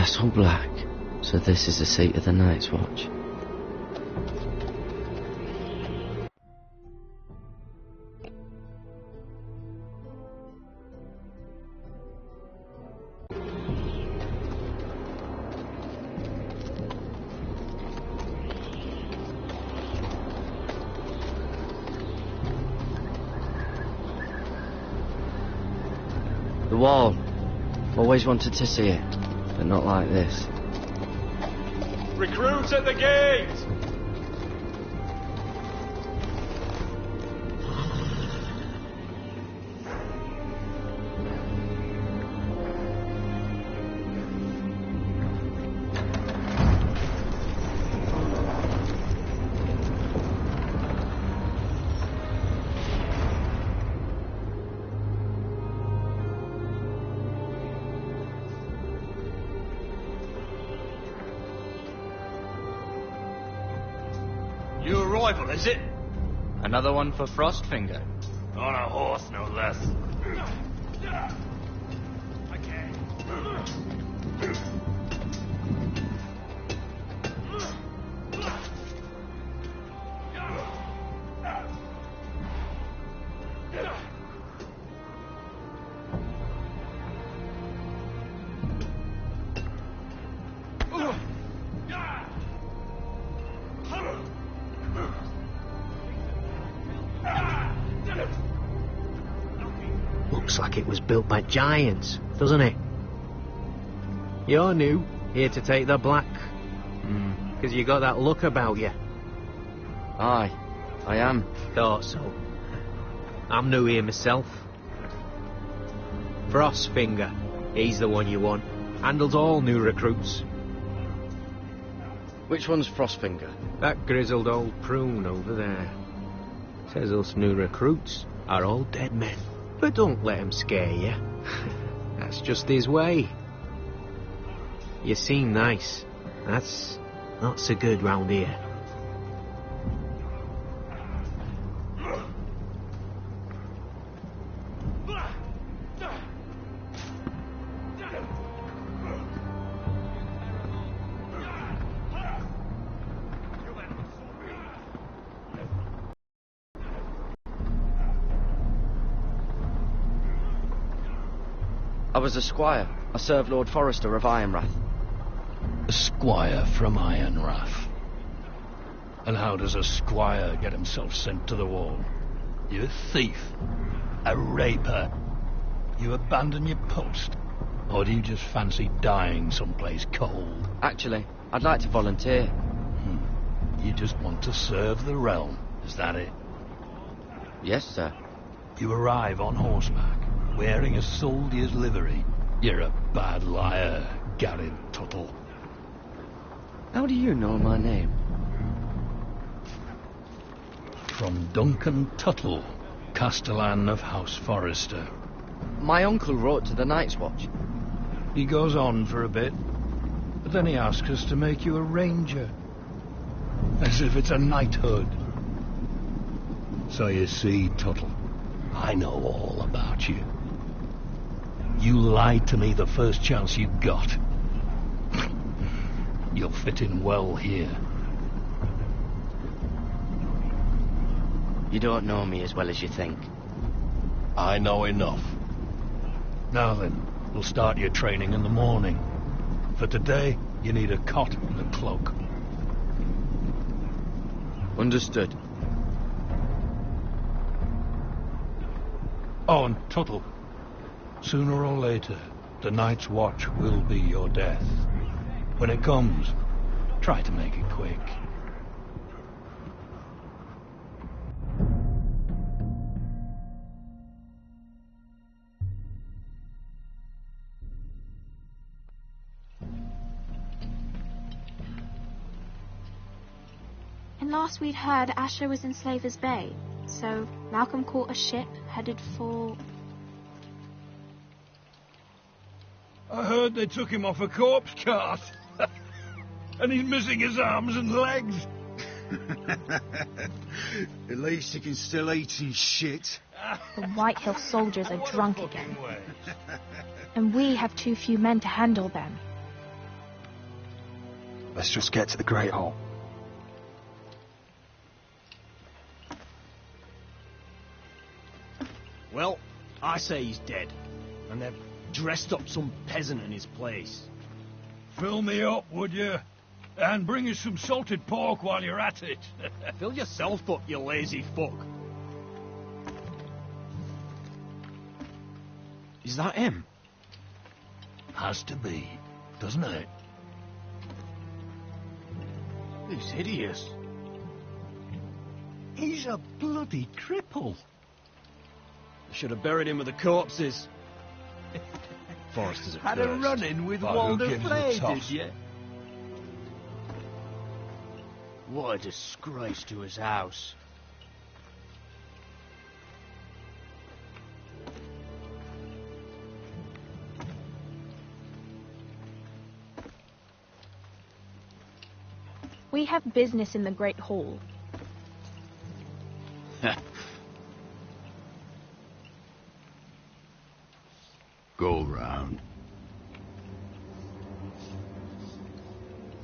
Castle Black. So this is the seat of the Night's Watch. The wall. Always wanted to see it, but not like this. Recruits at the gate! New arrival, is it? Another one for Frostfinger. On a horse, no less. Looks like it was built by giants, doesn't it? You're new, here to take the black. Because you got that look about you. Aye, I am. Thought so. I'm new here myself. Frostfinger, he's the one you want. Handles all new recruits. Which one's Frostfinger? That grizzled old prune over there. Says us new recruits are all dead men. But don't let him scare you. That's just his way. You seem nice. That's not so good round here. I was a squire. I served Lord Forrester of Ironrath. A squire from Ironrath. And how does a squire get himself sent to the wall? You a thief? A raper? You abandon your post? Or do you just fancy dying someplace cold? Actually, I'd like to volunteer. You just want to serve the realm, is that it? Yes, sir. You arrive on horseback, wearing a soldier's livery. You're a bad liar, Garrett Tuttle. How do you know my name? From Duncan Tuttle, Castellan of House Forrester. My uncle wrote to the Night's Watch. He goes on for a bit, but then he asks us to make you a ranger. As if it's a knighthood. So you see, Tuttle, I know all about you. You lied to me the first chance you got. You'll fit in well here. You don't know me as well as you think. I know enough. Now then, we'll start your training in the morning. For today, you need a cot and a cloak. Understood. Oh, and Tuttle, sooner or later, the Night's Watch will be your death. When it comes, try to make it quick. And last we'd heard, Asher was in Slaver's Bay, so Malcolm caught a ship headed for... I heard they took him off a corpse cart. And he's missing his arms and legs. At least he can still eat his shit. The White Hill soldiers are drunk again. And we have too few men to handle them. Let's just get to the Great Hall. Well, I say he's dead. And they've dressed up some peasant in his place. Fill me up, would you? And bring us some salted pork while you're at it. Fill yourself up, you lazy fuck. Is that him? Has to be, doesn't it? He's hideous. He's a bloody cripple. I should have buried him with the corpses. Forrester's a Had a run-in with Who Walder gives a Flay, toss? did you? What a disgrace to his house. We have business in the Great Hall. Go round.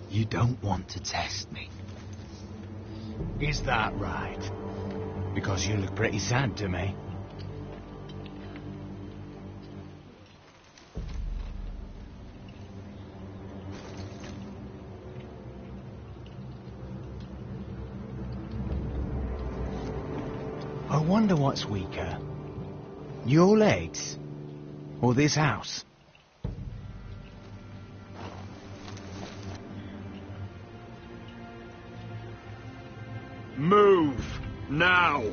You don't want to test me. Is that right? Because you look pretty sad to me. I wonder what's weaker. Your legs? Or this house? Move! Now!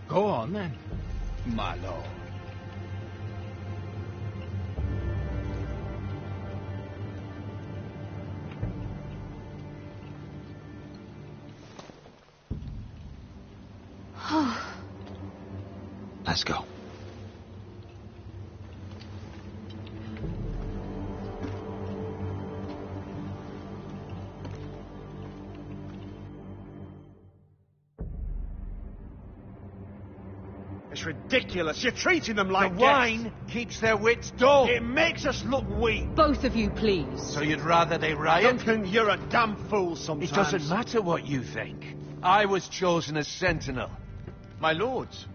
Go on then, my lord. Let's go. It's ridiculous. You're treating them like The wine keeps their wits dull. It makes us look weak. Both of you, please. So you'd rather they riot? Duncan, you're a damn fool sometimes. It doesn't matter what you think. I was chosen as sentinel. My lords,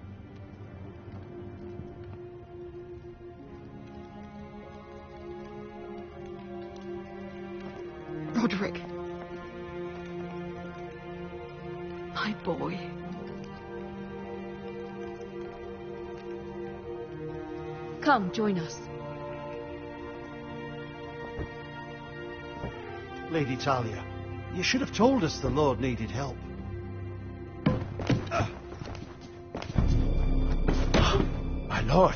Roderick. My boy. Come, join us. Lady Talia, you should have told us the Lord needed help. My lord.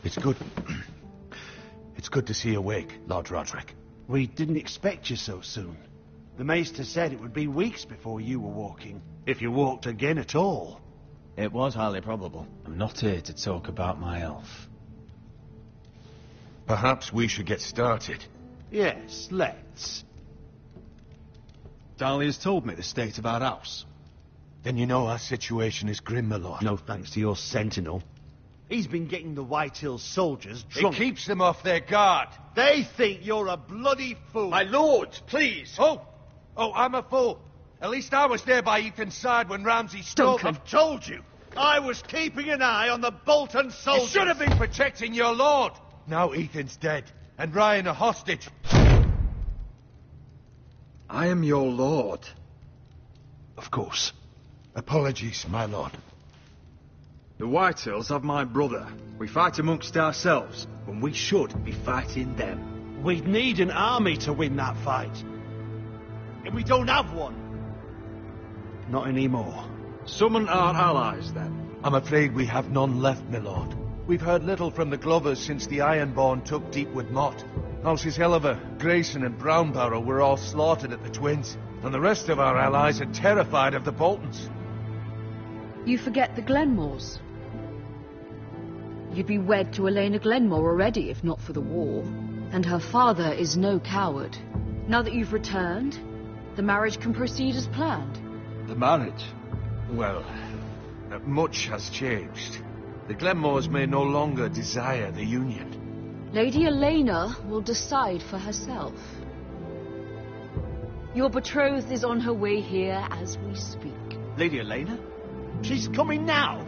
It's good. It's good to see you awake, Lord Roderick. We didn't expect you so soon. The Maester said it would be weeks before you were walking, if you walked again at all. it was highly probable. I'm not here to talk about my elf. Perhaps we should get started. Yes, let's. Dahlia's told me the state of our house. Then you know our situation is grim, my lord. No thanks to your sentinel. He's been getting the Whitehills soldiers drunk. It keeps them off their guard. They think you're a bloody fool. My lords, please. Oh, I'm a fool. At least I was there by Ethan's side when Ramsay stole them. I've told you. I was keeping an eye on the Bolton soldiers. You should have been protecting your lord. Now Ethan's dead, and Ryan a hostage. I am your lord. Of course. Apologies, my lord. The Whitehills have my brother. We fight amongst ourselves, when we should be fighting them. We'd need an army to win that fight. And we don't have one. Not anymore. Summon our allies, then. I'm afraid we have none left, my lord. We've heard little from the Glovers since the Ironborn took Deepwood Motte. Houses Helliver, Grayson and Brownbarrow were all slaughtered at the Twins, and the rest of our allies are terrified of the Boltons. You forget the Glenmores. You'd be wed to Elena Glenmore already, if not for the war. And her father is no coward. Now that you've returned, the marriage can proceed as planned. The marriage? Well, much has changed. The Glenmores may no longer desire the union. Lady Elena will decide for herself. Your betrothed is on her way here as we speak. Lady Elena? She's coming now.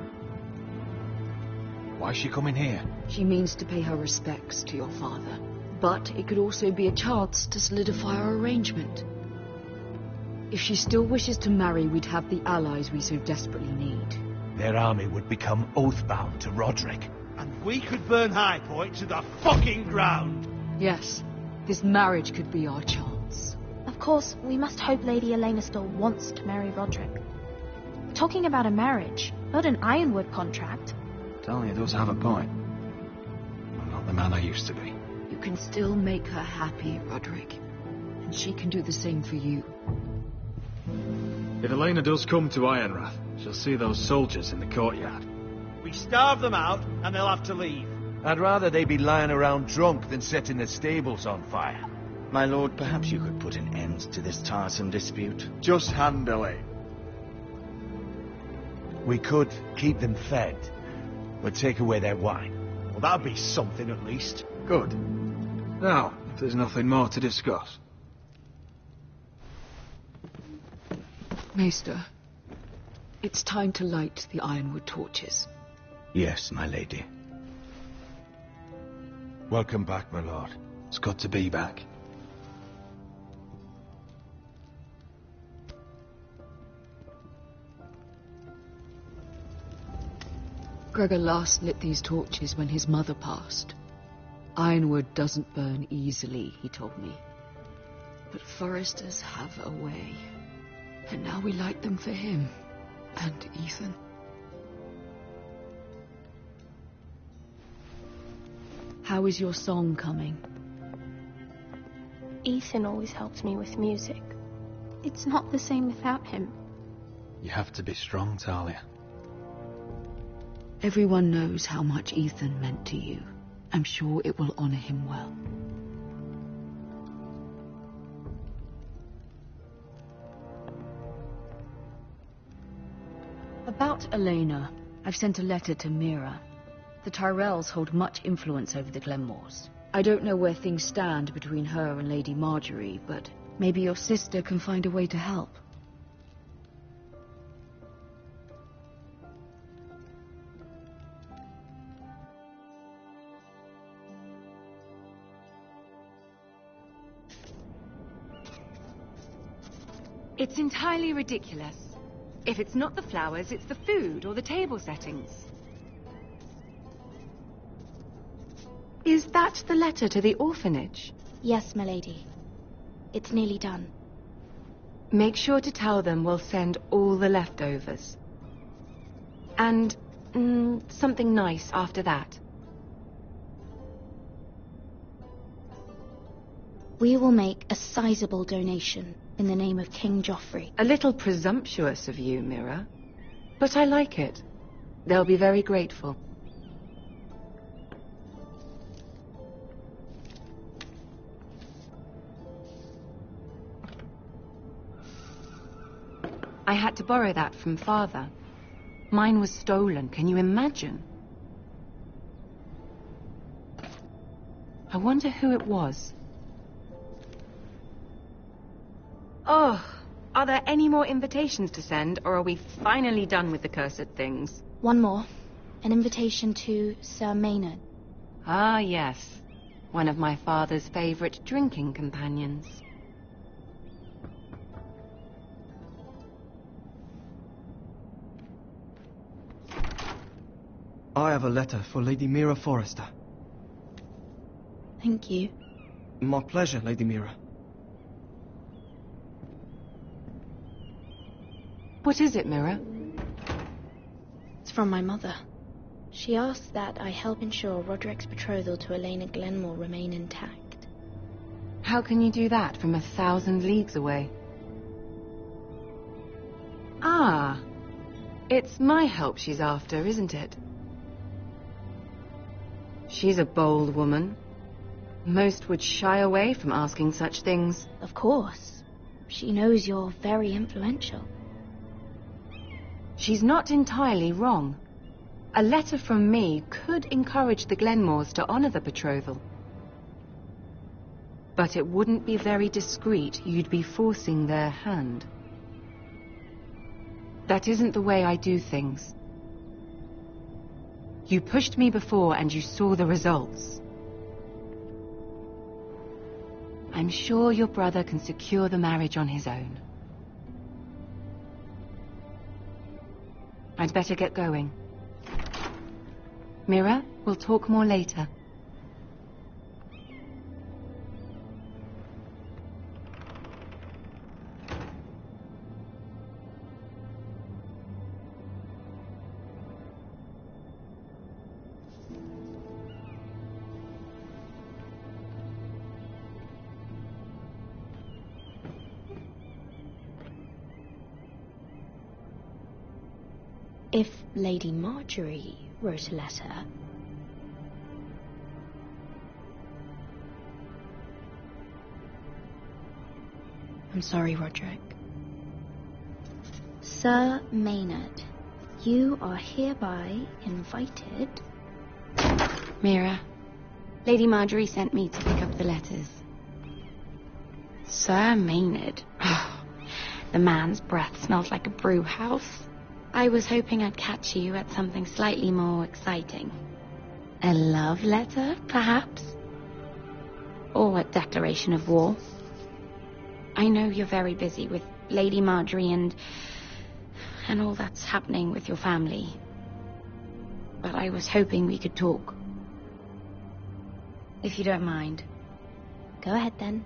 Why is she coming here? She means to pay her respects to your father. But it could also be a chance to solidify our arrangement. If she still wishes to marry, we'd have the allies we so desperately need. Their army would become oath-bound to Roderick. And we could burn High Point to the fucking ground! Yes, this marriage could be our chance. Of course, we must hope Lady Elena still wants to marry Roderick. We're talking about a marriage, not an Ironwood contract. Talia does have a point. I'm not the man I used to be. You can still make her happy, Roderick. And she can do the same for you. If Elena does come to Ironrath, she'll see those soldiers in the courtyard. We starve them out, and they'll have to leave. I'd rather they be lying around drunk than setting the stables on fire. My lord, perhaps you could put an end to this tiresome dispute. Just handily. We could keep them fed, but take away their wine. Well, that'd be something at least. Good. Now, if there's nothing more to discuss. Maester, it's time to light the Ironwood torches. Yes, my lady. Welcome back, my lord. It's good to be back. Gregor last lit these torches when his mother passed. Ironwood doesn't burn easily, he told me. But foresters have a way. And now we light them for him. And Ethan. How is your song coming? Ethan always helps me with music. It's not the same without him. You have to be strong, Talia. Everyone knows how much Ethan meant to you. I'm sure it will honor him well. About Elena, I've sent a letter to Mira. The Tyrells hold much influence over the Glenmores. I don't know where things stand between her and Lady Marjorie, but maybe your sister can find a way to help. It's entirely ridiculous. If it's not the flowers, it's the food or the table settings. Is that the letter to the orphanage? Yes, my lady. It's nearly done. Make sure to tell them we'll send all the leftovers. And something nice after that. We will make a sizable donation in the name of King Joffrey. A little presumptuous of you, Mira. But I like it. They'll be very grateful. I had to borrow that from Father. Mine was stolen, can you imagine? I wonder who it was. Oh, are there any more invitations to send, or are we finally done with the cursed things? One more. An invitation to Sir Maynard. Ah, yes. One of my father's favorite drinking companions. I have a letter for Lady Mira Forrester. Thank you. My pleasure, Lady Mira. What is it, Mira? It's from my mother. She asked that I help ensure Roderick's betrothal to Elena Glenmore remain intact. How can you do that from 1,000 leagues away? Ah, it's my help she's after, isn't it? She's a bold woman. Most would shy away from asking such things. Of course. She knows you're very influential. She's not entirely wrong. A letter from me could encourage the Glenmores to honor the betrothal. But it wouldn't be very discreet. You'd be forcing their hand. That isn't the way I do things. You pushed me before and you saw the results. I'm sure your brother can secure the marriage on his own. I'd better get going. Mira, we'll talk more later. If Lady Marjorie wrote a letter... I'm sorry, Roderick. Sir Maynard, you are hereby invited... Mira, Lady Marjorie sent me to pick up the letters. Sir Maynard? The man's breath smells like a brew house. I was hoping I'd catch you at something slightly more exciting. A love letter, perhaps? Or a declaration of war. I know you're very busy with Lady Marjorie and all that's happening with your family. But I was hoping we could talk. If you don't mind. Go ahead, then.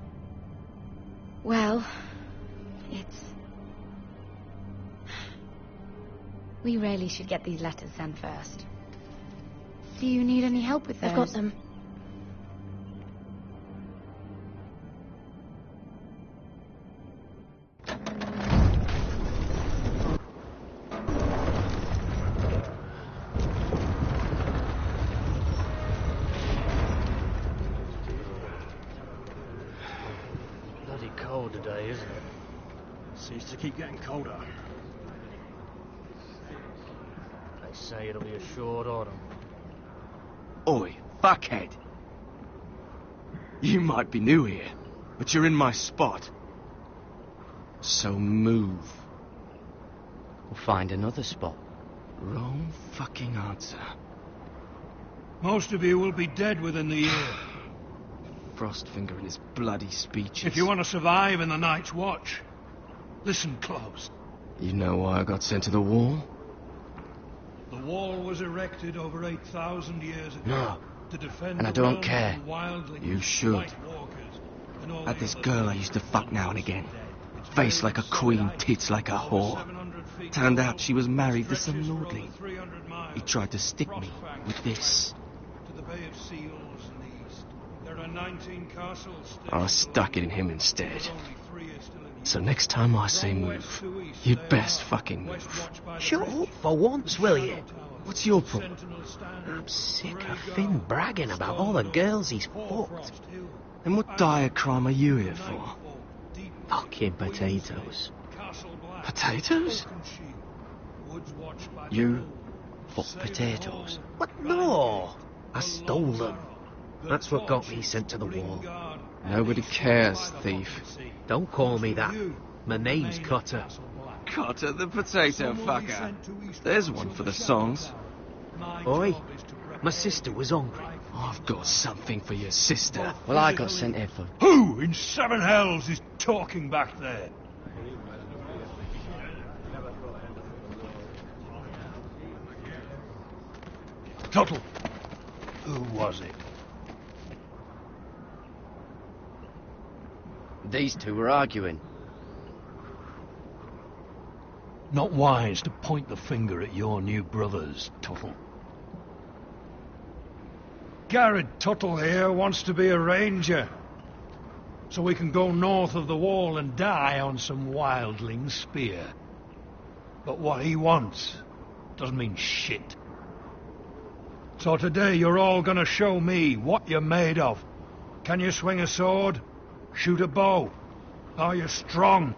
Well, we really should get these letters sent first. Do you need any help with those? I've got them. Bloody cold today, isn't it? Seems to keep getting colder. They say it'll be a short autumn. Oi, fuckhead. You might be new here, but you're in my spot. So move. We'll find another spot. Wrong fucking answer. Most of you will be dead within the year. Frostfinger and his bloody speeches. If you want to survive in the Night's Watch, listen close. You know why I got sent to the wall? The wall was erected over 8,000 years ago. No. To defend And I the don't realm care. from wildlings, You should. White Walkers, and all Had the this other girl I things used to that fuck now and again. Face like a queen, tits like a whore. Turned out she was married to some lordly. He tried to stick me with this. To the Bay of Seals in the east. There are 19 castles. I stuck it in him instead. So next time I say move, you'd best fucking move. Shut up for once, will you? What's your problem? I'm sick of Finn bragging about all the girls he's fucked. And what dire crime are you here for? Fucking potatoes. Potatoes? You fuck potatoes? What? No! I stole them. That's what got me sent to the wall. Nobody cares, thief. Don't call me that. My name's Cutter. Cotter the potato fucker. There's one for the songs. Oi, my sister was hungry. I've got something for your sister. Well, I got sent here for... Who in seven hells is talking back there? Tuttle. Who was it? These two were arguing. Not wise to point the finger at your new brothers, Tuttle. Garrett Tuttle here wants to be a ranger, so we can go north of the wall and die on some wildling spear. But what he wants doesn't mean shit. So today you're all gonna show me what you're made of. Can you swing a sword? Shoot a bow? Are you strong?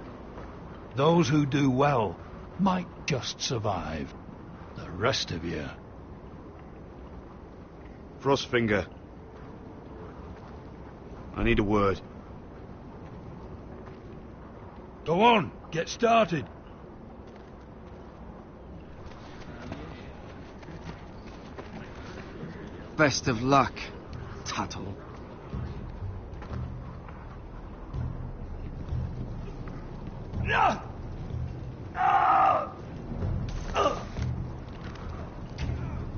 Those who do well might just survive. The rest of you... Frostfinger. I need a word. Go on, get started. Best of luck, Tuttle.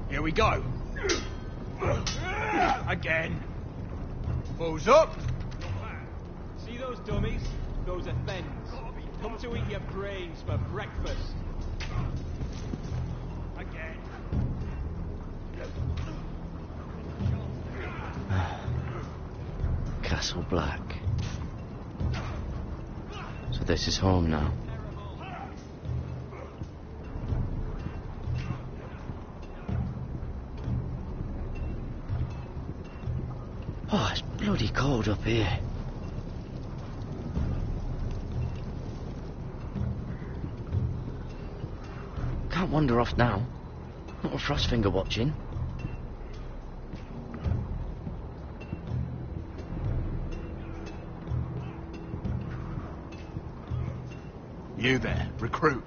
Here we go. Again. Who's up? See those dummies? Those are thens. Come to eat your brains for breakfast. Again. Castle Black. So this is home now. Oh, it's bloody cold up here. Can't wander off now. Not with Frostfinger watching. You there, recruit.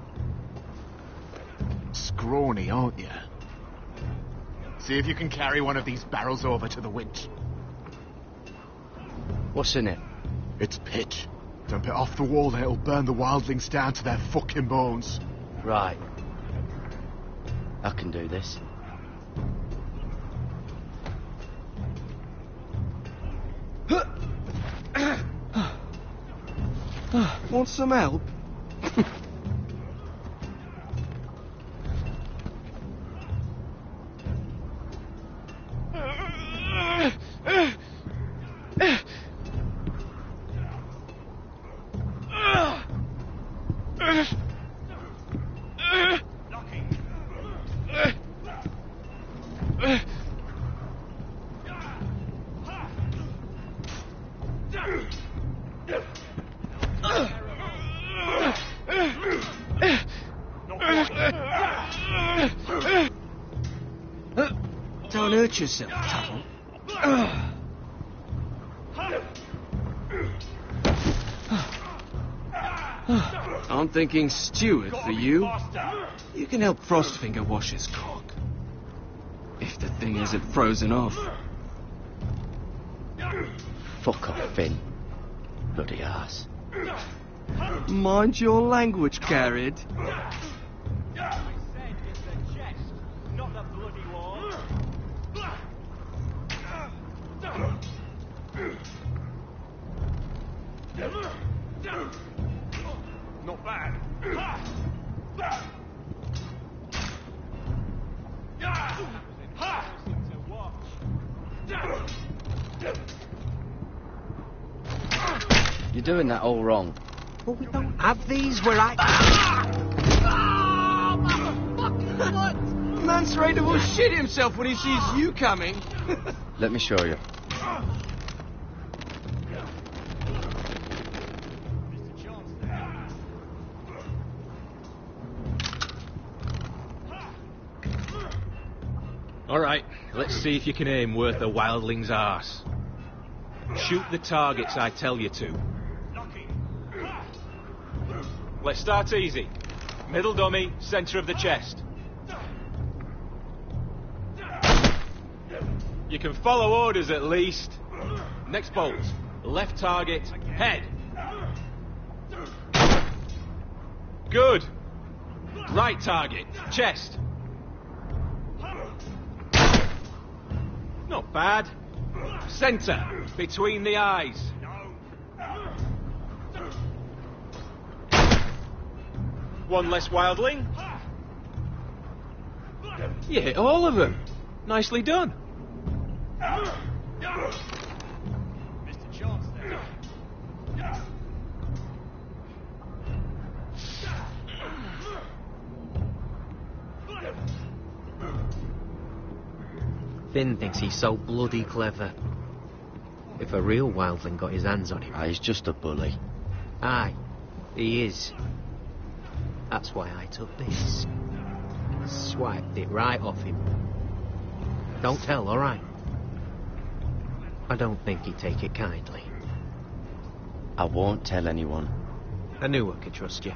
Scrawny, aren't you? See if you can carry one of these barrels over to the winch. What's in it? It's pitch. Dump it off the wall and it'll burn the wildlings down to their fucking bones. Right. I can do this. Want some help? Don't hurt yourself, Tuttle. I'm thinking steward for you. You can help Frostfinger wash his cock. If the thing isn't frozen off. Fuck off, Finn. Bloody ass. Mind your language, Carried. Not bad. You're doing that all wrong. But we don't have these where I... Man's ready to shit himself when he sees you coming. Let me show you. Alright, let's see if you can aim worth a wildling's arse. Shoot the targets I tell you to. Let's start easy. Middle dummy, centre of the chest. You can follow orders at least. Next bolt. Left target, head. Good. Right target, chest. Not bad. Centre, between the eyes. One less wildling. You hit all of them. Nicely done. Mr. Chance there. Finn thinks he's so bloody clever. If a real wildling got his hands on him... He's just a bully. Aye, he is. That's why I took this. Swiped it right off him. Don't tell, alright? I don't think he'd take it kindly. I won't tell anyone. I knew I could trust you.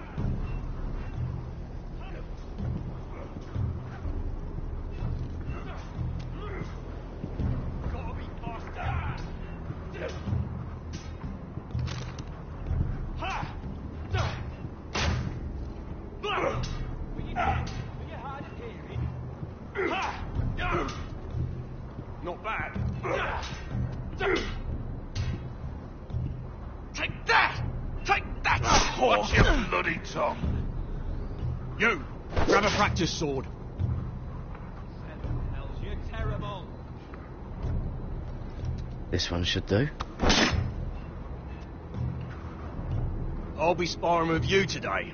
Not bad. Take that! Take that! Watch your bloody tongue. You, grab a practice sword. You're terrible. This one should do. I'll be sparring with you today.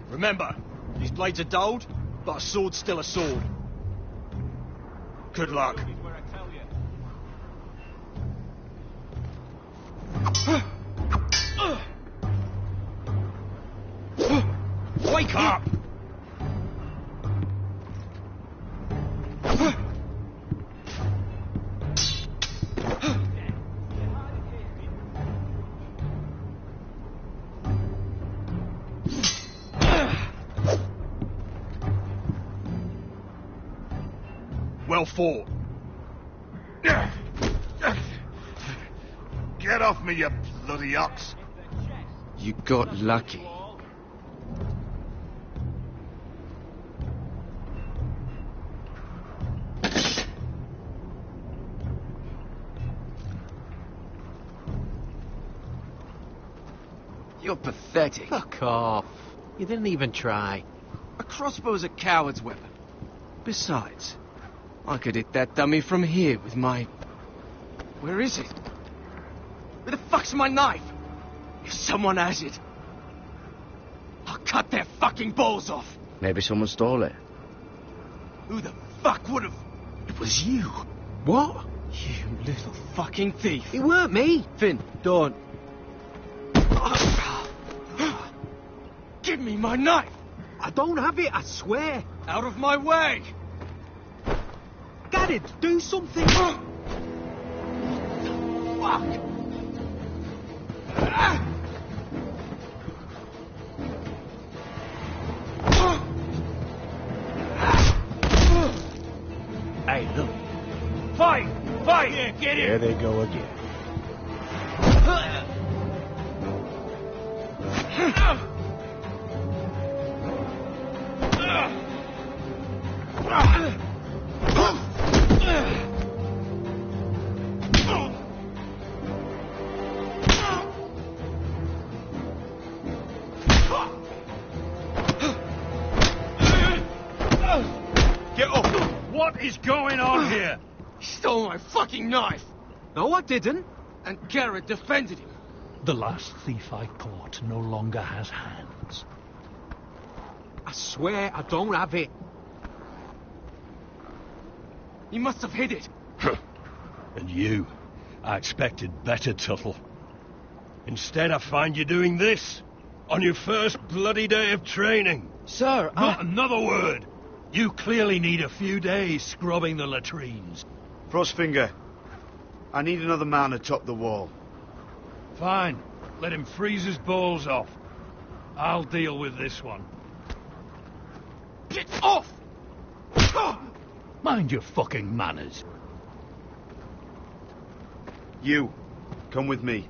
Remember, these blades are dulled, but a sword's still a sword. Good luck. Wake up! Well fought. Get off me, you bloody ox. You got lucky. You're pathetic. Fuck off. You didn't even try. A crossbow's a coward's weapon. Besides, I could hit that dummy from here with my... Where is it? Where the fuck's my knife? If someone has it, I'll cut their fucking balls off. Maybe someone stole it. Who the fuck would have... It was you. What? You little fucking thief. It weren't me. Finn, don't. Give me my knife. I don't have it, I swear. Out of my way. Get it, do something. Fuck. Hey, look. Fight! Fight! Yeah, get There they go again. Get up! What is going on here? He stole my fucking knife. No, I didn't. And Garrett defended him. The last thief I caught no longer has hands. I swear I don't have it. He must have hid it. And you, I expected better, Tuttle. Instead, I find you doing this on your first bloody day of training. Sir, Not another word. You clearly need a few days scrubbing the latrines. Frostfinger, I need another man atop the wall. Fine. Let him freeze his balls off. I'll deal with this one. Get off! Mind your fucking manners. You, come with me.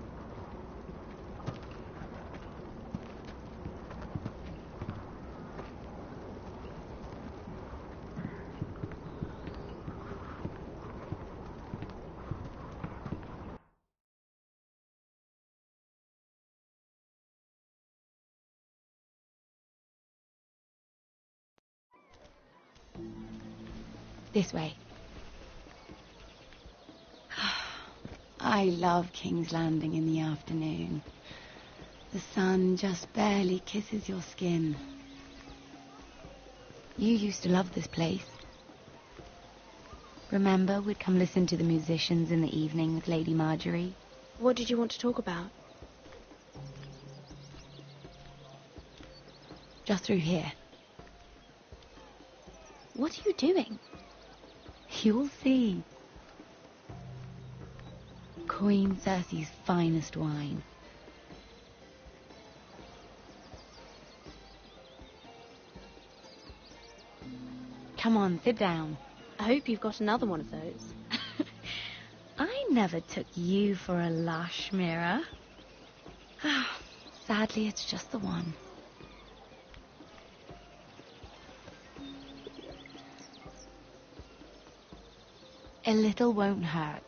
This way. I love King's Landing in the afternoon. The sun just barely kisses your skin. You used to love this place. Remember, we'd come listen to the musicians in the evening with Lady Marjorie? What did you want to talk about? Just through here. What are you doing? You'll see. Queen Cersei's finest wine. Come on, sit down. I hope you've got another one of those. I never took you for a lush, Mira. Sadly, it's just the one. A little won't hurt.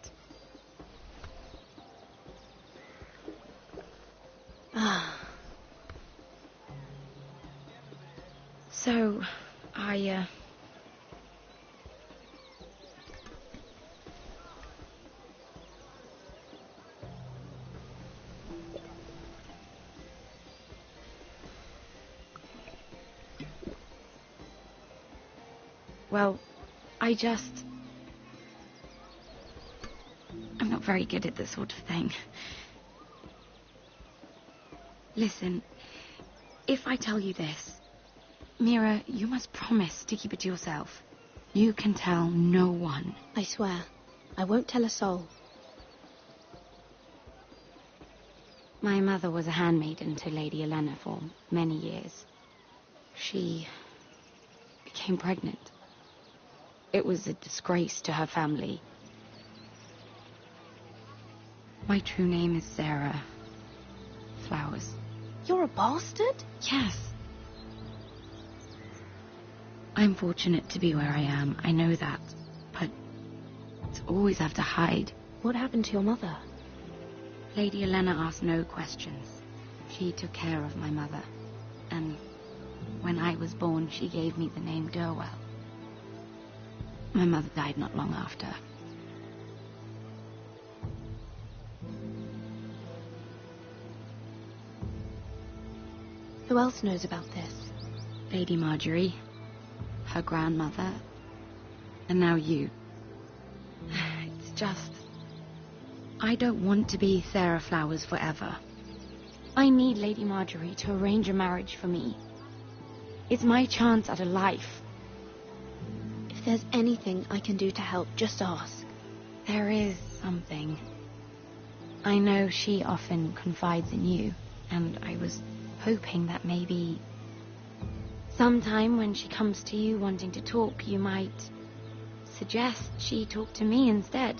So, well, I'm not very good at this sort of thing. Listen, if I tell you this, Mira, you must promise to keep it to yourself. You can tell no one. I swear, I won't tell a soul. My mother was a handmaiden to Lady Olenna for many years. She became pregnant. It was a disgrace to her family. My true name is Sarah Flowers. You're a bastard? Yes. I'm fortunate to be where I am, I know that. But to always have to hide. What happened to your mother? Lady Olenna asked no questions. She took care of my mother. And when I was born, she gave me the name Durwell. My mother died not long after. Who else knows about this? Lady Marjorie, her grandmother, and now you. It's just... I don't want to be Sarah Flowers forever. I need Lady Marjorie to arrange a marriage for me. It's my chance at a life. If there's anything I can do to help, just ask. There is something. I know she often confides in you, and I was hoping that maybe sometime when she comes to you wanting to talk, you might suggest she talk to me instead.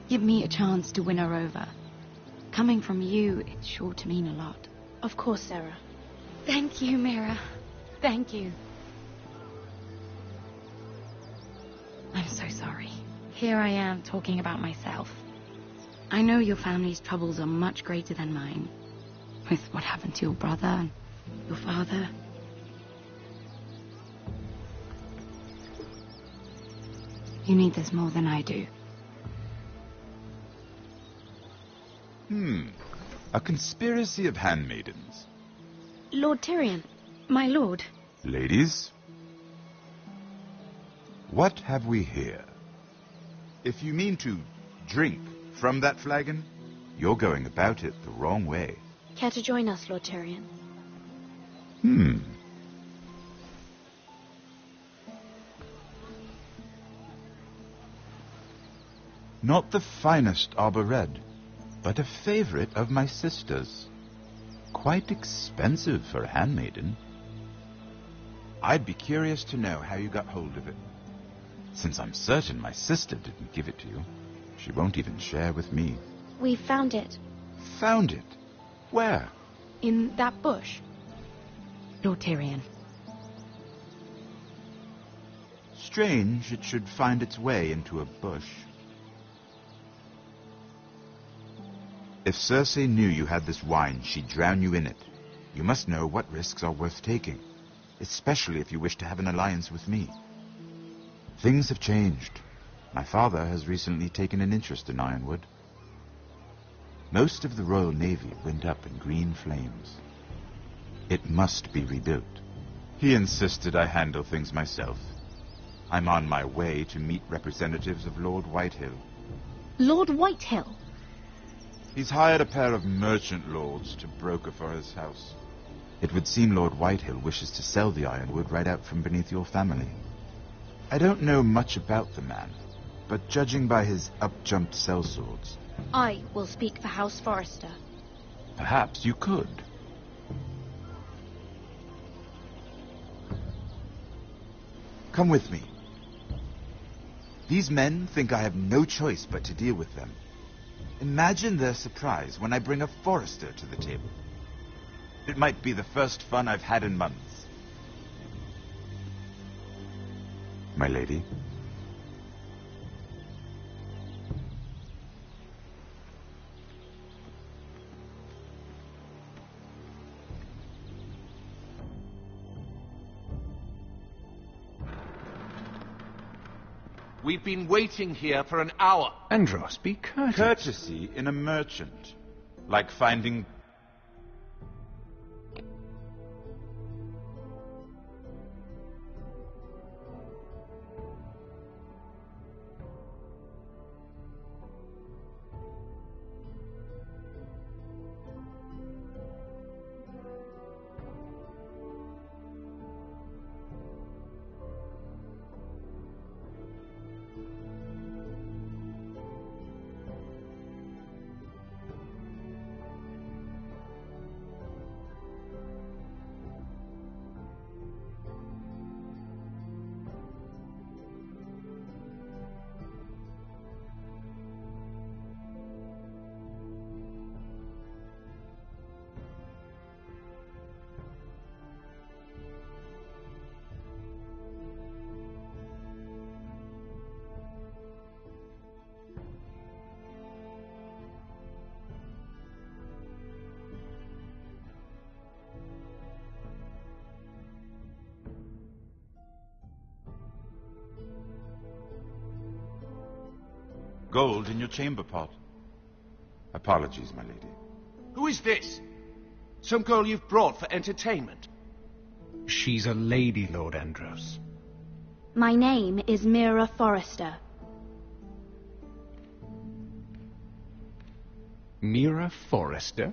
Give me a chance to win her over. Coming from you, it's sure to mean a lot. Of course, Sarah. Thank you, Mira. Thank you. I'm so sorry. Here I am talking about myself. I know your family's troubles are much greater than mine. With what happened to your brother and your father. You need this more than I do. A conspiracy of handmaidens. Lord Tyrion. My lord. Ladies, what have we here? If you mean to drink from that flagon, you're going about it the wrong way. Care to join us, Lord Tyrion? Not the finest arbor red, but a favorite of my sister's. Quite expensive for a handmaiden. I'd be curious to know how you got hold of it, since I'm certain my sister didn't give it to you. She won't even share with me. We found it. Found it? Where? In that bush. Lord Tyrion. Strange it should find its way into a bush. If Cersei knew you had this wine, she'd drown you in it. You must know what risks are worth taking, especially if you wish to have an alliance with me. Things have changed. My father has recently taken an interest in Ironwood. Most of the Royal Navy went up in green flames. It must be rebuilt. He insisted I handle things myself. I'm on my way to meet representatives of Lord Whitehill. Lord Whitehill? He's hired a pair of merchant lords to broker for his house. It would seem Lord Whitehill wishes to sell the ironwood right out from beneath your family. I don't know much about the man, but judging by his up-jumped sellswords... I will speak for House Forrester. Perhaps you could. Come with me. These men think I have no choice but to deal with them. Imagine their surprise when I bring a Forrester to the table. It might be the first fun I've had in months. My lady? We've been waiting here for an hour. Andros, be courteous. Courtesy in a merchant. Like finding... Gold in your chamber pot. Apologies, my lady. Who is this? Some girl you've brought for entertainment? She's a lady, Lord Andros. My name is Mira Forrester. Mira Forrester?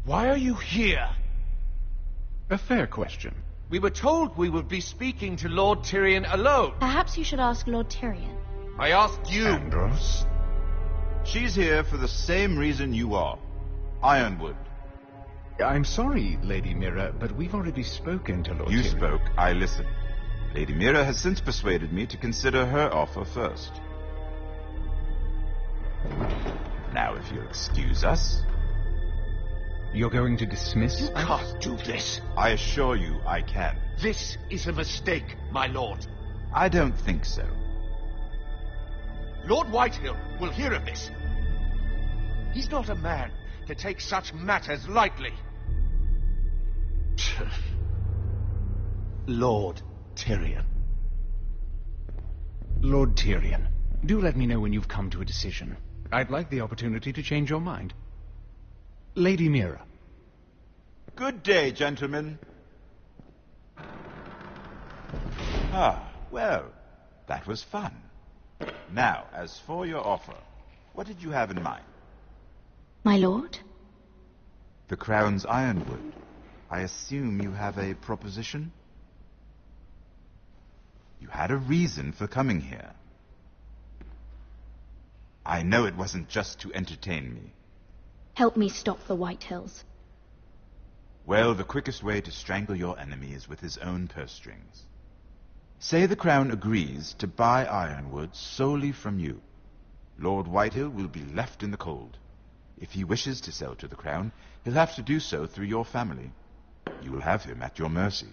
Why are you here? A fair question. We were told we would be speaking to Lord Tyrion alone. Perhaps you should ask Lord Tyrion. I asked you. Andros? She's here for the same reason you are. Ironwood. I'm sorry, Lady Mira, but we've already spoken to Lord You Tyrion. spoke, I listened. Lady Mira has since persuaded me to consider her offer first. Now, if you'll excuse us... You're going to dismiss? You can't do this. I assure you I can. This is a mistake, my lord. I don't think so. Lord Whitehill will hear of this. He's not a man to take such matters lightly. Lord Tyrion. Lord Tyrion, do let me know when you've come to a decision. I'd like the opportunity to change your mind. Lady Mira. Good day, gentlemen. Ah, well, that was fun. Now, as for your offer, what did you have in mind? My lord? The Crown's ironwood. I assume you have a proposition? You had a reason for coming here. I know it wasn't just to entertain me. Help me stop the Whitehills. Well, the quickest way to strangle your enemy is with his own purse strings. Say the Crown agrees to buy ironwood solely from you. Lord Whitehill will be left in the cold. If he wishes to sell to the Crown, he'll have to do so through your family. You will have him at your mercy.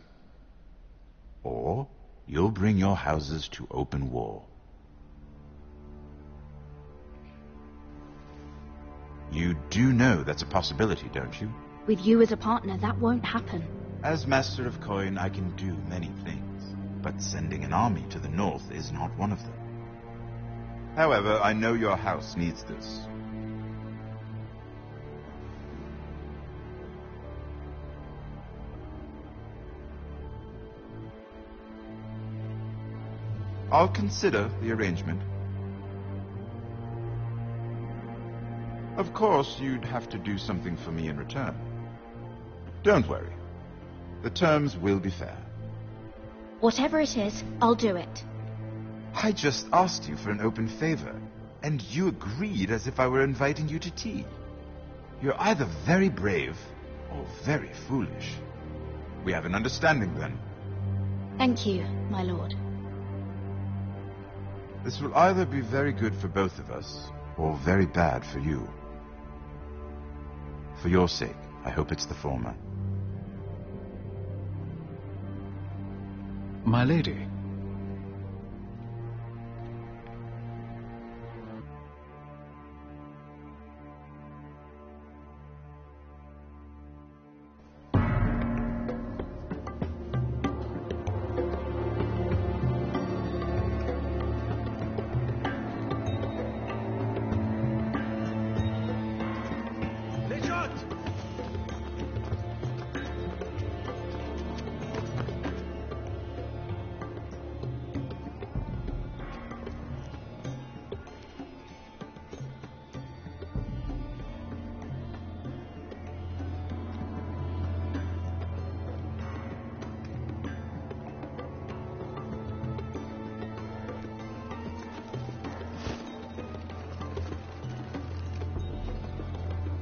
Or you'll bring your houses to open war. You do know that's a possibility, don't you? With you as a partner, that won't happen. As Master of Coin, I can do many things, but sending an army to the north is not one of them. However, I know your house needs this. I'll consider the arrangement. Of course, you'd have to do something for me in return. Don't worry. The terms will be fair. Whatever it is, I'll do it. I just asked you for an open favor, and you agreed as if I were inviting you to tea. You're either very brave or very foolish. We have an understanding then. Thank you, my lord. This will either be very good for both of us, or very bad for you. For your sake, I hope it's the former. My lady.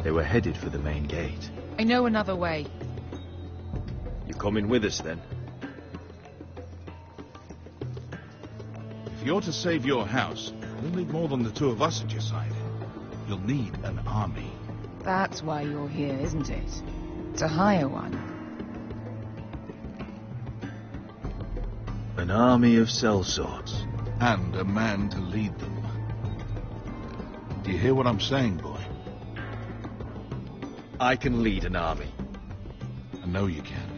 They were headed for the main gate. I know another way. You coming with us, then? If you're to save your house, you'll need more than the two of us at your side. You'll need an army. That's why you're here, isn't it? To hire one. An army of sellswords. And a man to lead them. Do you hear what I'm saying, boy? I can lead an army. I know you can.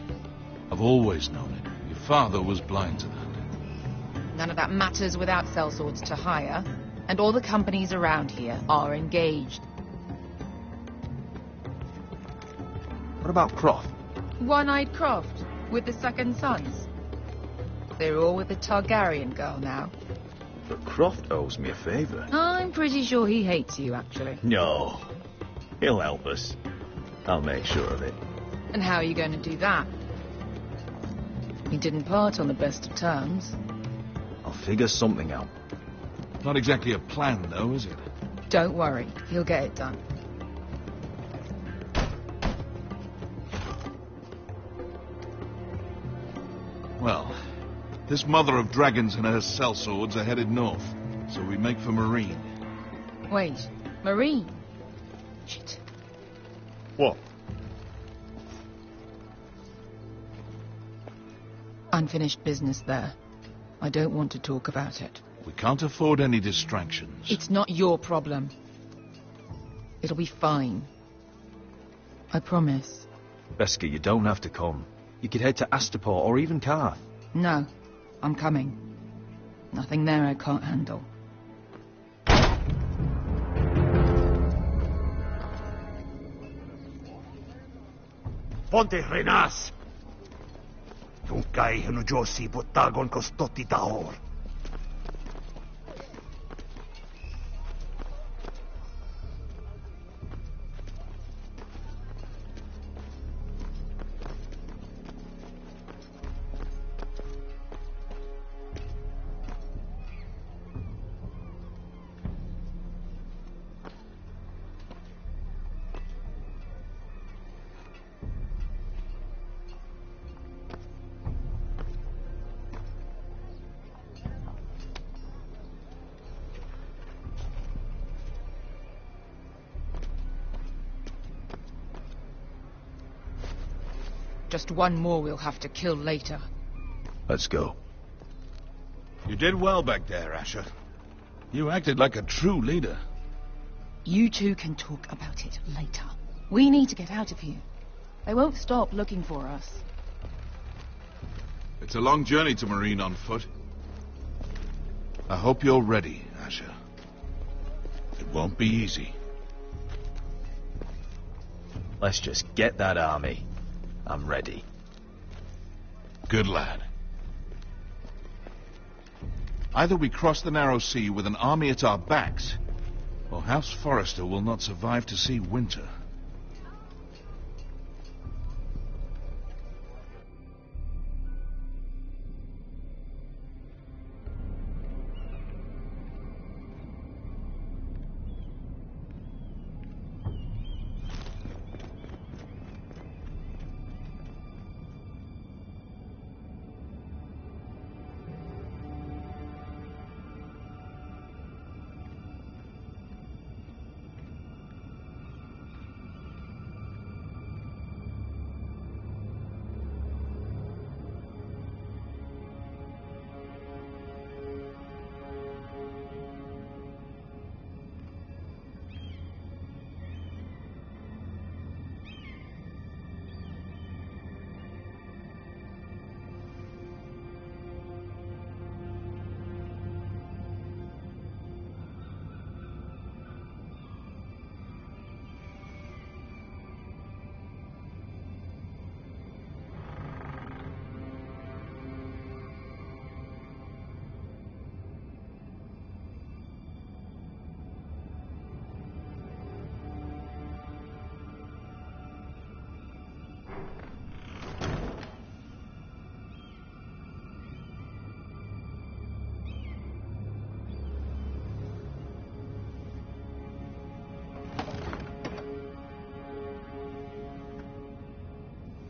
I've always known it. Your father was blind to that. None of that matters without sellswords to hire, and all the companies around here are engaged. What about Croft? One-eyed Croft, with the second sons. They're all with the Targaryen girl now. But Croft owes me a favour. I'm pretty sure he hates you, actually. No. He'll help us. I'll make sure of it. And how are you going to do that? We didn't part on the best of terms. I'll figure something out. Not exactly a plan, though, is it? Don't worry, he'll get it done. Well, this mother of dragons and her sellswords are headed north, so we make for Marine. Wait, Marine? Shit. What? Unfinished business there. I don't want to talk about it. We can't afford any distractions. It's not your problem. It'll be fine. I promise. Beskha, you don't have to come. You could head to Astapor or even Karth. No, I'm coming. Nothing there I can't handle. Ponte Renas! Tunkai Hanujosi Botagon Kostoti Tahor. Just one more we'll have to kill later. Let's go. You did well back there, Asher. You acted like a true leader. You two can talk about it later. We need to get out of here. They won't stop looking for us. It's a long journey to Marine on foot. I hope you're ready, Asher. It won't be easy. Let's just get that army. I'm ready. Good lad. Either we cross the narrow sea with an army at our backs, or House Forrester will not survive to see winter.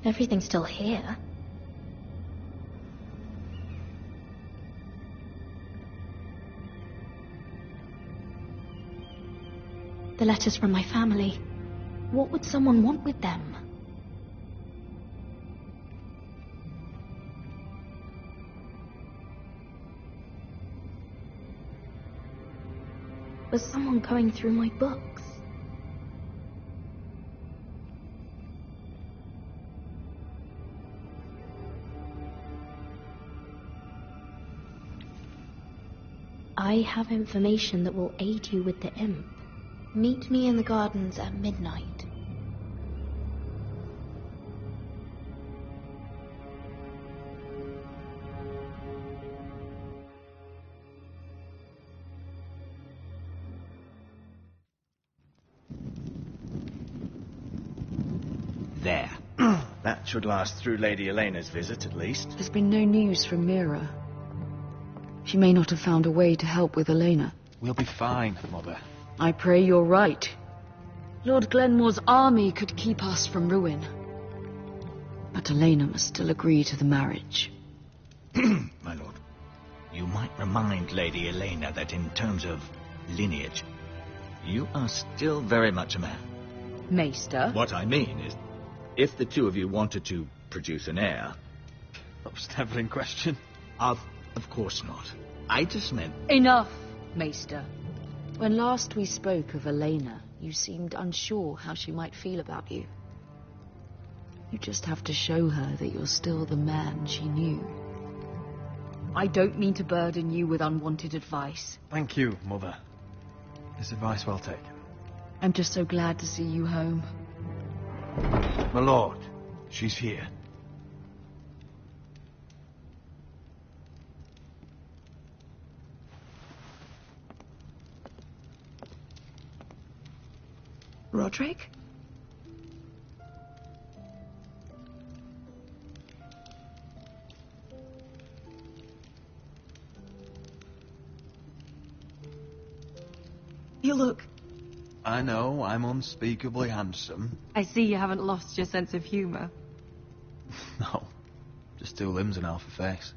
Everything's still here. The letters from my family. What would someone want with them? Was someone going through my books? I have information that will aid you with the imp. Meet me in the gardens at midnight. There. That should last through Lady Elena's visit, at least. There's been no news from Mira. She may not have found a way to help with Elena. We'll be fine, Mother. I pray you're right. Lord Glenmore's army could keep us from ruin. But Elena must still agree to the marriage. My lord, you might remind Lady Elena that in terms of lineage, you are still very much a man. Maester? What I mean is, if the two of you wanted to produce an heir... That was never in question. Of course not. I just meant... Enough, Maester. When last we spoke of Elena, you seemed unsure how she might feel about you. You just have to show her that you're still the man she knew. I don't mean to burden you with unwanted advice. Thank you, Mother. This advice well taken. I'm just so glad to see you home. My lord, she's here. Roderick? You look... I know, I'm unspeakably handsome. I see you haven't lost your sense of humour. No, just two limbs and half a face.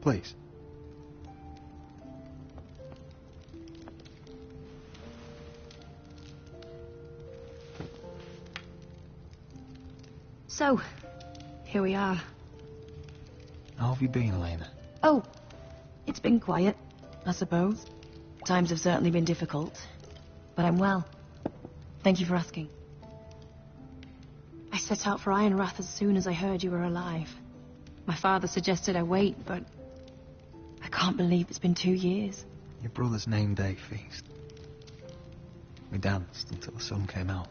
Please. So, here we are. How have you been, Elena? Oh, it's been quiet, I suppose. Times have certainly been difficult, but I'm well. Thank you for asking. I set out for Ironrath as soon as I heard you were alive. My father suggested I wait, but I can't believe it's been 2 years. Your brother's name day feast. We danced until the sun came out.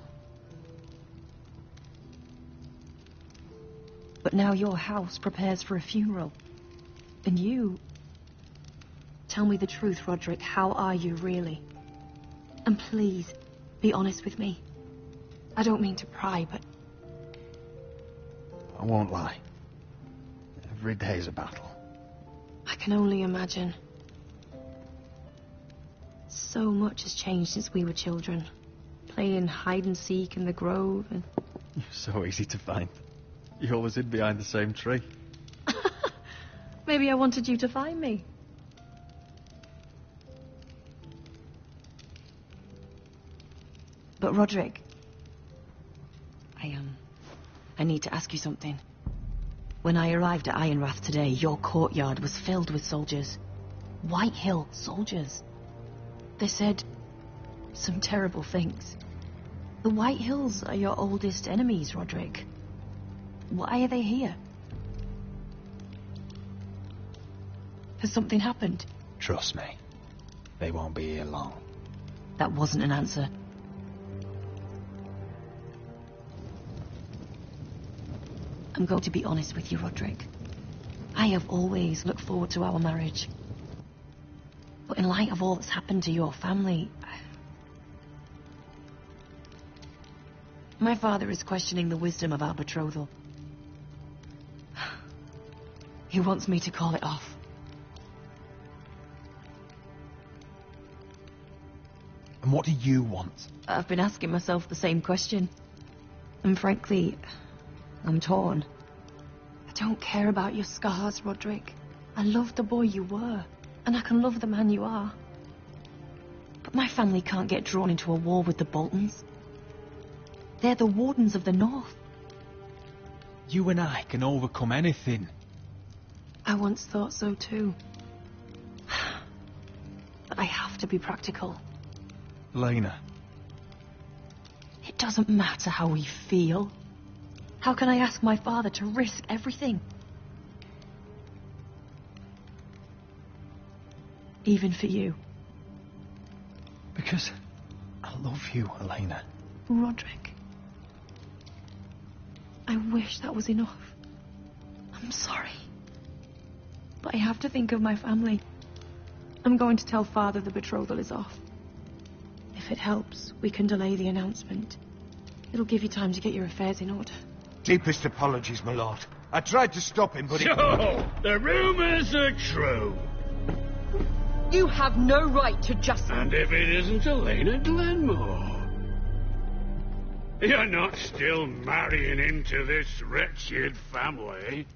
But now your house prepares for a funeral. And you... Tell me the truth, Roderick. How are you, really? And please, be honest with me. I don't mean to pry, but... I won't lie. Every day's a battle. I can only imagine. So much has changed since we were children. Playing hide and seek in the grove and... You're so easy to find. You always hid behind the same tree. Maybe I wanted you to find me. But Roderick... I need to ask you something. When I arrived at Ironrath today, your courtyard was filled with soldiers. White Hill soldiers. They said some terrible things. The White Hills are your oldest enemies, Roderick. Why are they here? Has something happened? Trust me. They won't be here long. That wasn't an answer. I'm going to be honest with you, Roderick. I have always looked forward to our marriage. But in light of all that's happened to your family... My father is questioning the wisdom of our betrothal. He wants me to call it off. And what do you want? I've been asking myself the same question. And frankly, I'm torn. I don't care about your scars, Roderick. I love the boy you were, and I can love the man you are. But my family can't get drawn into a war with the Boltons. They're the Wardens of the North. You and I can overcome anything. I once thought so too. But I have to be practical. Lena. It doesn't matter how we feel. How can I ask my father to risk everything? Even for you. Because I love you, Elena. Roderick. I wish that was enough. I'm sorry. But I have to think of my family. I'm going to tell Father the betrothal is off. If it helps, we can delay the announcement. It'll give you time to get your affairs in order. Deepest apologies, my lord. I tried to stop him, but So, the rumours are true. You have no right to just... And if it isn't Elena Glenmore? You're not still marrying into this wretched family?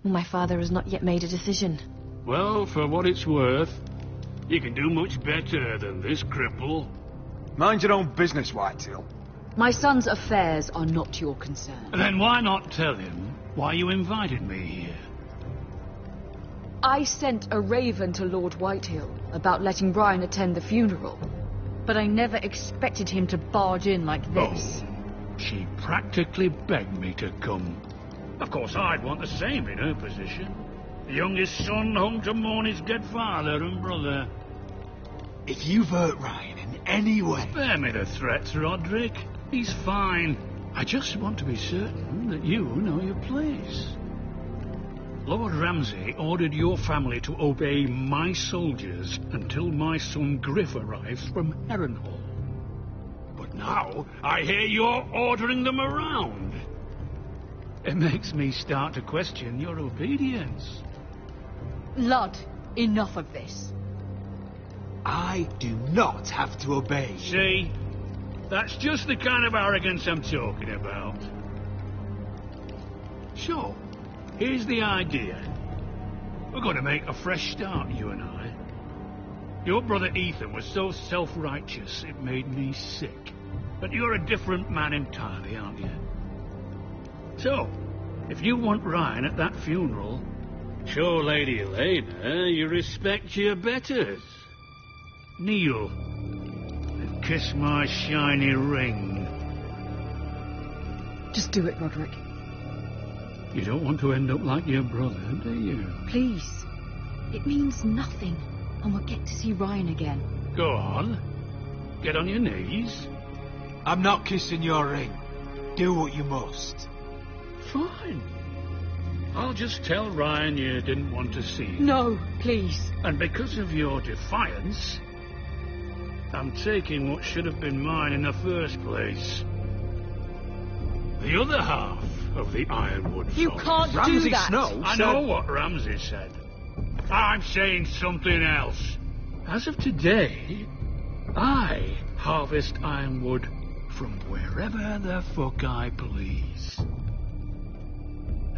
My father has not yet made a decision. Well, for what it's worth, you can do much better than this cripple. Mind your own business, Whitetail. My son's affairs are not your concern. Then why not tell him why you invited me here? I sent a raven to Lord Whitehill about letting Brian attend the funeral, but I never expected him to barge in like this. Oh, she practically begged me to come. Of course, I'd want the same in her position. The youngest son home to mourn his dead father and brother. If you've hurt Ryan in any way... Spare me the threats, Roderick. He's fine. I just want to be certain that you know your place. Lord Ramsay ordered your family to obey my soldiers until my son Griff arrives from Harrenhal. But now I hear you're ordering them around. It makes me start to question your obedience. Lud, enough of this. I do not have to obey. See? That's just the kind of arrogance I'm talking about. So, here's the idea. We're going to make a fresh start, you and I. Your brother Ethan was so self-righteous it made me sick. But you're a different man entirely, aren't you? So, if you want Ryan at that funeral, show Lady Elena you respect your betters. Kneel and kiss my shiny ring. Just do it, Roderick. You don't want to end up like your brother, do you? Please. It means nothing, and we'll get to see Ryan again. Go on. Get on your knees. I'm not kissing your ring. Do what you must. Fine. I'll just tell Ryan you didn't want to see him. No, please. And because of your defiance, I'm taking what should have been mine in the first place. The other half of the Ironwood You Forest. can't Ramsay do that. Snow I know what Ramsay said. I'm saying something else. As of today, I harvest ironwood from wherever the fuck I please.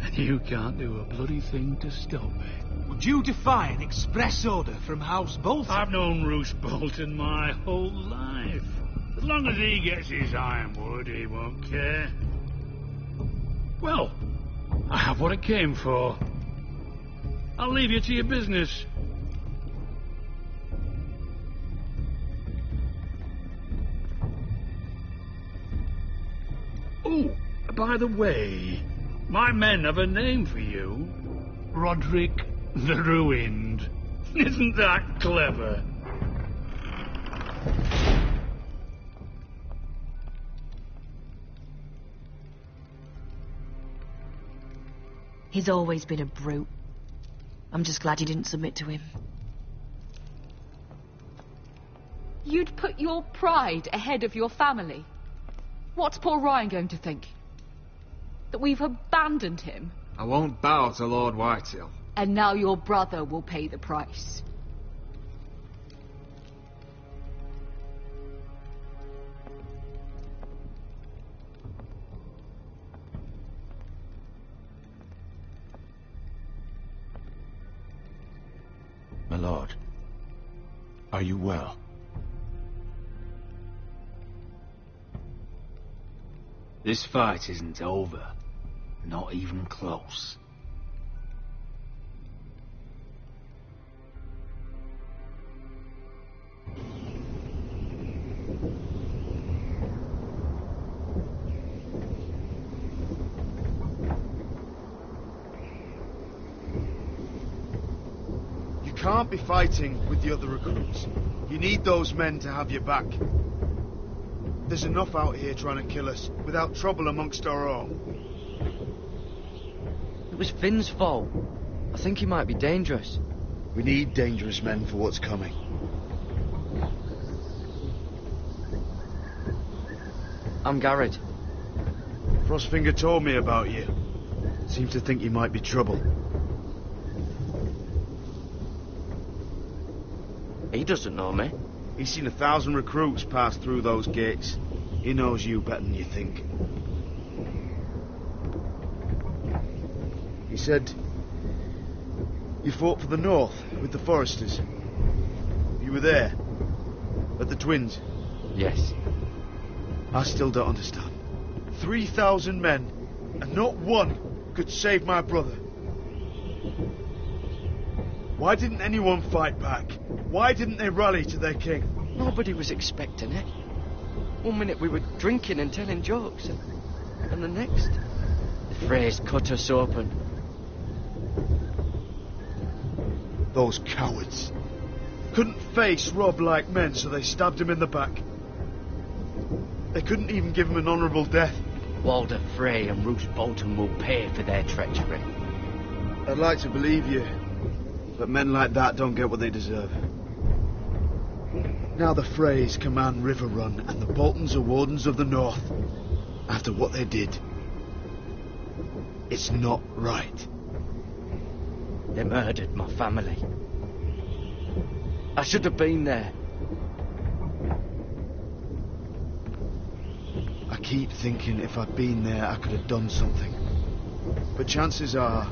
And you can't do a bloody thing to stop it. Would you defy an express order from House Bolton? I've known Roose Bolton my whole life. As long as he gets his ironwood, he won't care. Well, I have what I came for. I'll leave you to your business. Oh, by the way, my men have a name for you. Roderick the Ruined. Isn't that clever? He's always been a brute. I'm just glad you didn't submit to him. You'd put your pride ahead of your family? What's poor Ryan going to think? That we've abandoned him? I won't bow to Lord Whitehill. And now your brother will pay the price. My lord, are you well? This fight isn't over. Not even close. You can't be fighting with the other recruits. You need those men to have your back. There's enough out here trying to kill us, without trouble amongst our own. It was Finn's fault. I think he might be dangerous. We need dangerous men for what's coming. I'm Garrett. Frostfinger told me about you. Seems to think you might be trouble. He doesn't know me. He's seen 1,000 recruits pass through those gates. He knows you better than you think. He said you fought for the North with the Foresters. You were there, at the Twins. Yes. I still don't understand. 3,000 men, and not one could save my brother. Why didn't anyone fight back? Why didn't they rally to their king? Nobody was expecting it. One minute we were drinking and telling jokes, and the next, the Freys cut us open. Those cowards couldn't face Rob like men, so they stabbed him in the back. They couldn't even give him an honourable death. Walder Frey and Roose Bolton will pay for their treachery. I'd like to believe you, but men like that don't get what they deserve. Now the Freys command River Run, and the Boltons are Wardens of the North. After what they did, it's not right. They murdered my family. I should have been there. I keep thinking if I'd been there, I could have done something. But chances are,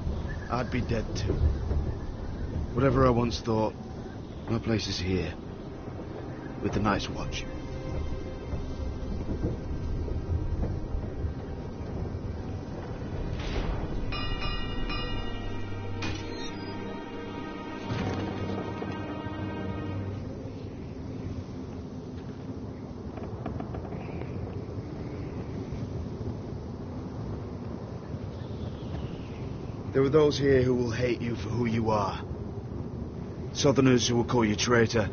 I'd be dead too. Whatever I once thought, my place is here, with the Night's Watch. There are those here who will hate you for who you are. Southerners who will call you traitor.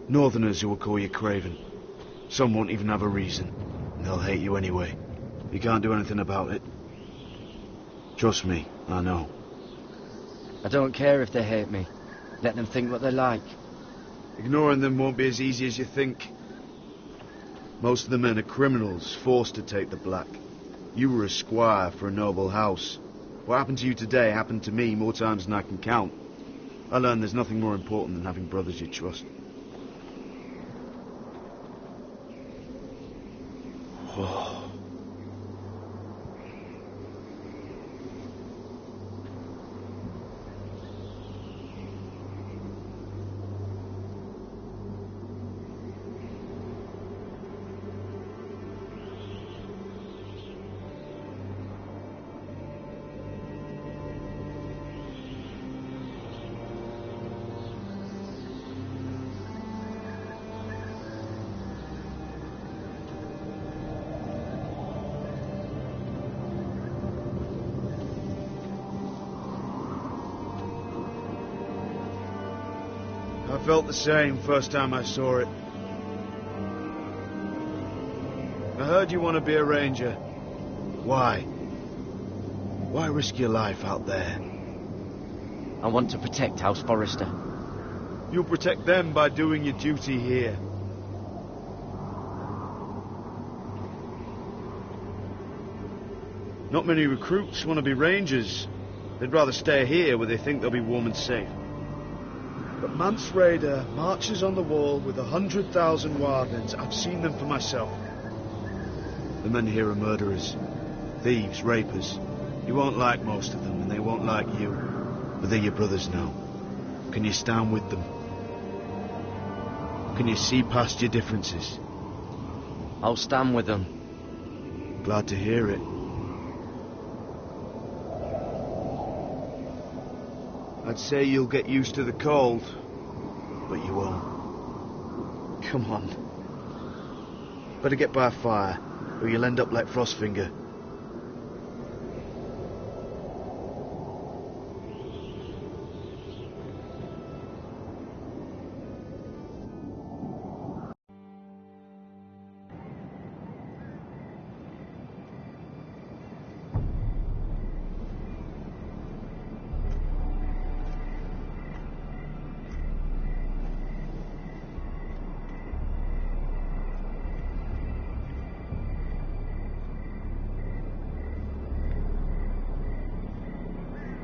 Northerners who will call you craven. Some won't even have a reason. And they'll hate you anyway. You can't do anything about it. Trust me, I know. I don't care if they hate me. Let them think what they like. Ignoring them won't be as easy as you think. Most of the men are criminals, forced to take the black. You were a squire for a noble house. What happened to you today happened to me more times than I can count. I learned there's nothing more important than having brothers you trust. Oh. I felt the same first time I saw it. I heard you want to be a ranger. Why? Why risk your life out there? I want to protect House Forrester. You'll protect them by doing your duty here. Not many recruits want to be rangers. They'd rather stay here where they think they'll be warm and safe. But Mance Rayder marches on the wall with 100,000 wildlings. I've seen them for myself. The men here are murderers, thieves, rapers. You won't like most of them, and they won't like you. But they're your brothers now. Can you stand with them? Can you see past your differences? I'll stand with them. Glad to hear it. I'd say you'll get used to the cold, but you won't. Come on. Better get by a fire, or you'll end up like Frostfinger.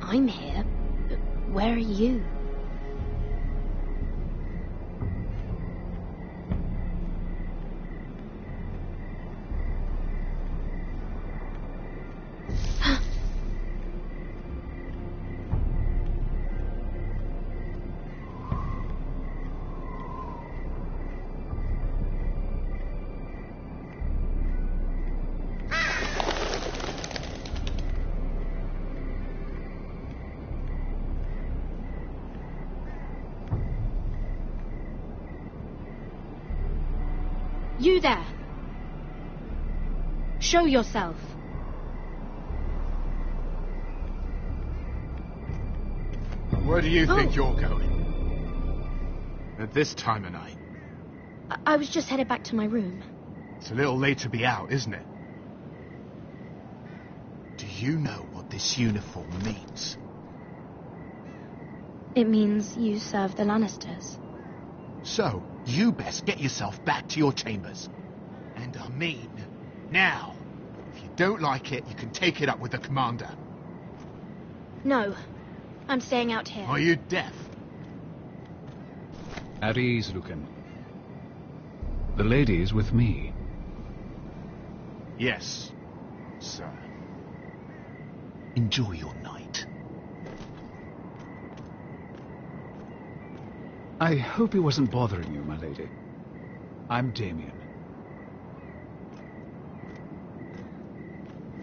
I'm here, but where are you? You there! Show yourself! Where do you think you're going? At this time of night? I was just headed back to my room. It's a little late to be out, isn't it? Do you know what this uniform means? It means you serve the Lannisters. So, you best get yourself back to your chambers. And I mean, now. If you don't like it, you can take it up with the commander. No, I'm staying out here. Are you deaf? At ease, Lucan. The lady is with me. Yes, sir. Enjoy your night. I hope he wasn't bothering you, my lady. I'm Damien.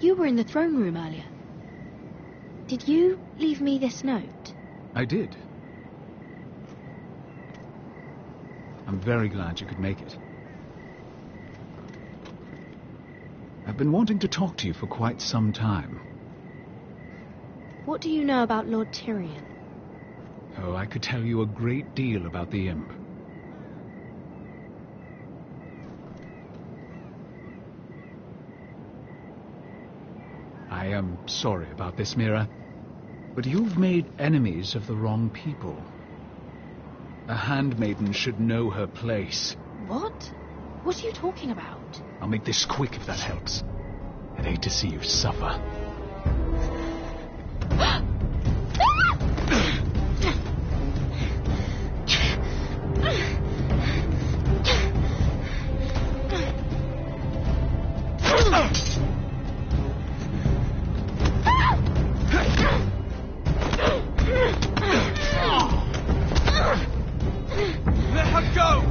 You were in the throne room earlier. Did you leave me this note? I did. I'm very glad you could make it. I've been wanting to talk to you for quite some time. What do you know about Lord Tyrion? Oh, I could tell you a great deal about the imp. I am sorry about this, Mira. But you've made enemies of the wrong people. A handmaiden should know her place. What? What are you talking about? I'll make this quick if that helps. I'd hate to see you suffer. Let her go!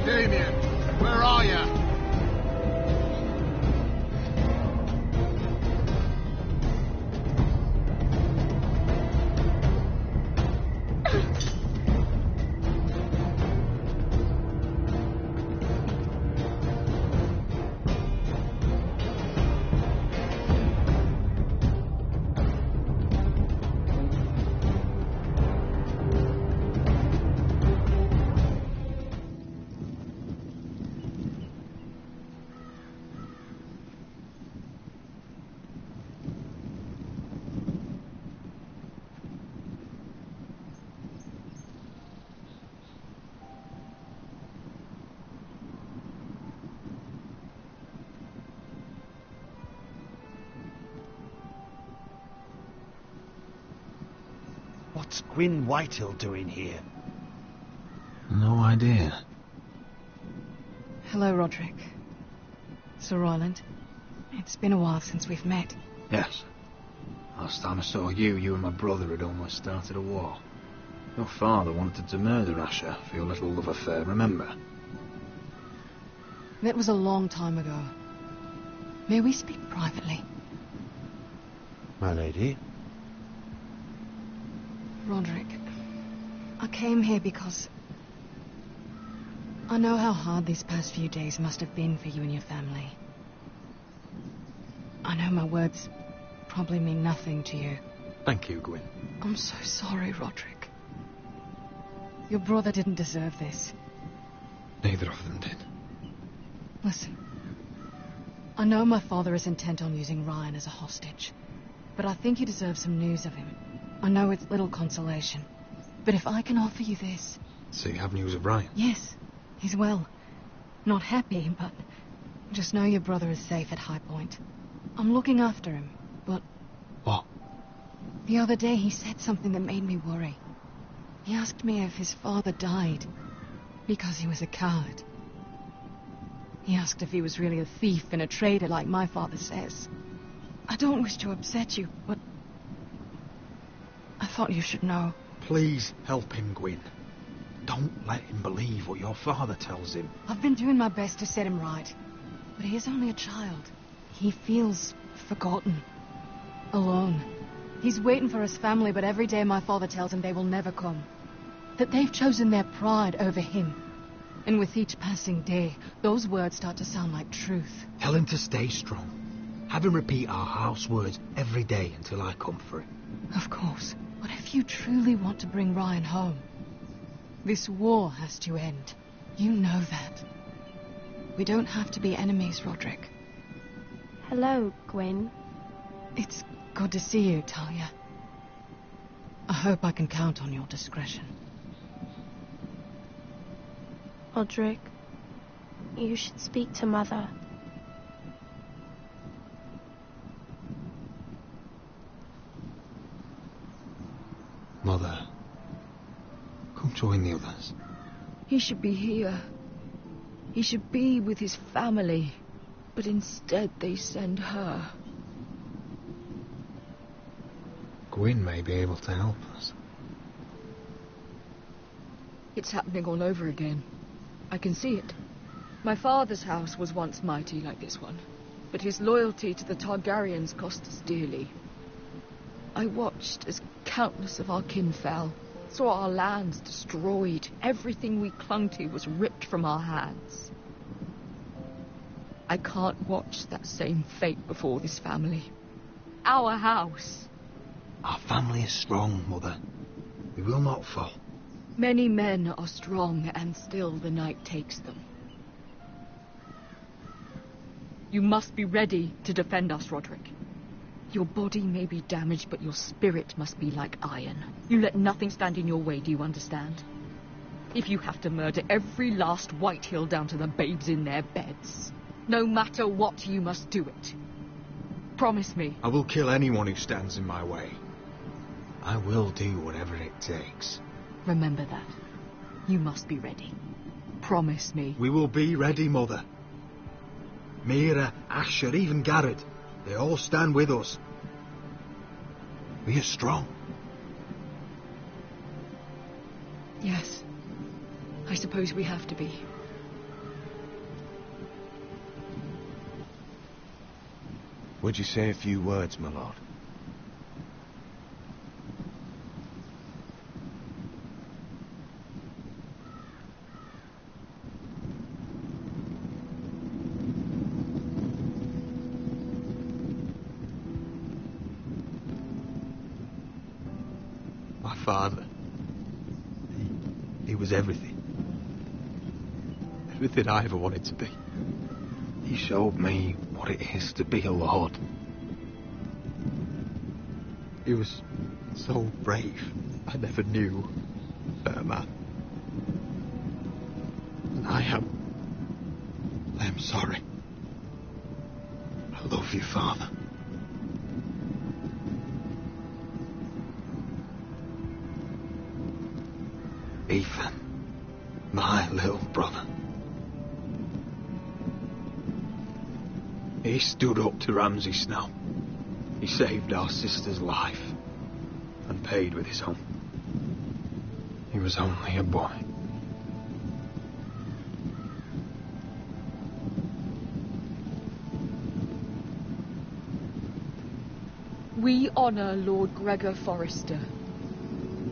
Damien, where are you? What's Gwyn Whitehill doing here? No idea. Hello, Roderick. Sir Royland. It's been a while since we've met. Yes. Last time I saw you, you and my brother had almost started a war. Your father wanted to murder Asher for your little love affair, remember? That was a long time ago. May we speak privately? My lady? Roderick, I came here because I know how hard these past few days must have been for you and your family. I know my words probably mean nothing to you. Thank you, Gwyn. I'm so sorry, Roderick. Your brother didn't deserve this. Neither of them did. Listen, I know my father is intent on using Ryan as a hostage, but I think you deserve some news of him. I know it's little consolation, but if I can offer you this... So you have news of Ryan? Yes, he's well. Not happy, but just know your brother is safe at High Point. I'm looking after him, but... What? The other day he said something that made me worry. He asked me if his father died because he was a coward. He asked if he was really a thief and a traitor like my father says. I don't wish to upset you, but I thought you should know. Please help him, Gwyn. Don't let him believe what your father tells him. I've been doing my best to set him right, but he is only a child. He feels forgotten, alone. He's waiting for his family, but every day my father tells him they will never come. That they've chosen their pride over him. And with each passing day, those words start to sound like truth. Tell him to stay strong. Have him repeat our house words every day until I come for him. Of course. But if you truly want to bring Ryan home, this war has to end. You know that. We don't have to be enemies, Roderick. Hello, Gwyn. It's good to see you, Talia. I hope I can count on your discretion. Roderick, you should speak to Mother. Mother, come join the others. He should be here. He should be with his family. But instead they send her. Gwyn may be able to help us. It's happening all over again. I can see it. My father's house was once mighty like this one, but his loyalty to the Targaryens cost us dearly. I watched as countless of our kin fell, Saw our lands destroyed. Everything we clung to was ripped from our hands. I can't watch that same fate before this family. Our house. Our family is strong, Mother. We will not fall. Many men are strong, and still the night takes them. You must be ready to defend us, Roderick. Your body may be damaged, but your spirit must be like iron. You let nothing stand in your way, do you understand? If you have to murder every last Whitehill down to the babes in their beds, no matter what, you must do it. Promise me. I will kill anyone who stands in my way. I will do whatever it takes. Remember that. You must be ready. Promise me. We will be ready, Mother. Mira, Asher, even Garrett, they all stand with us. We are strong. Yes. I suppose we have to be. Would you say a few words, my lord? My father, he was everything. Everything I ever wanted to be. He showed me what it is to be a lord. He was so brave. I never knew a better man. And I am sorry. I love you, Father. Ethan, my little brother. He stood up to Ramsay Snow. He saved our sister's life and paid with his own. He was only a boy. We honor Lord Gregor Forrester,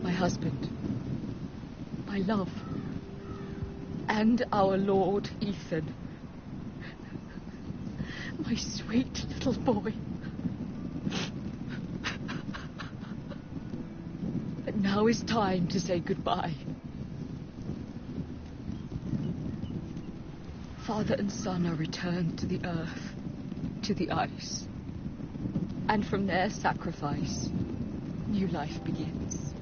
my husband, my love, and our Lord Ethan, my sweet little boy. But now is time to say goodbye. Father and son are returned to the earth, to the ice. And from their sacrifice, new life begins.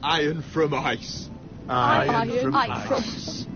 Iron from ice. Iron from ice.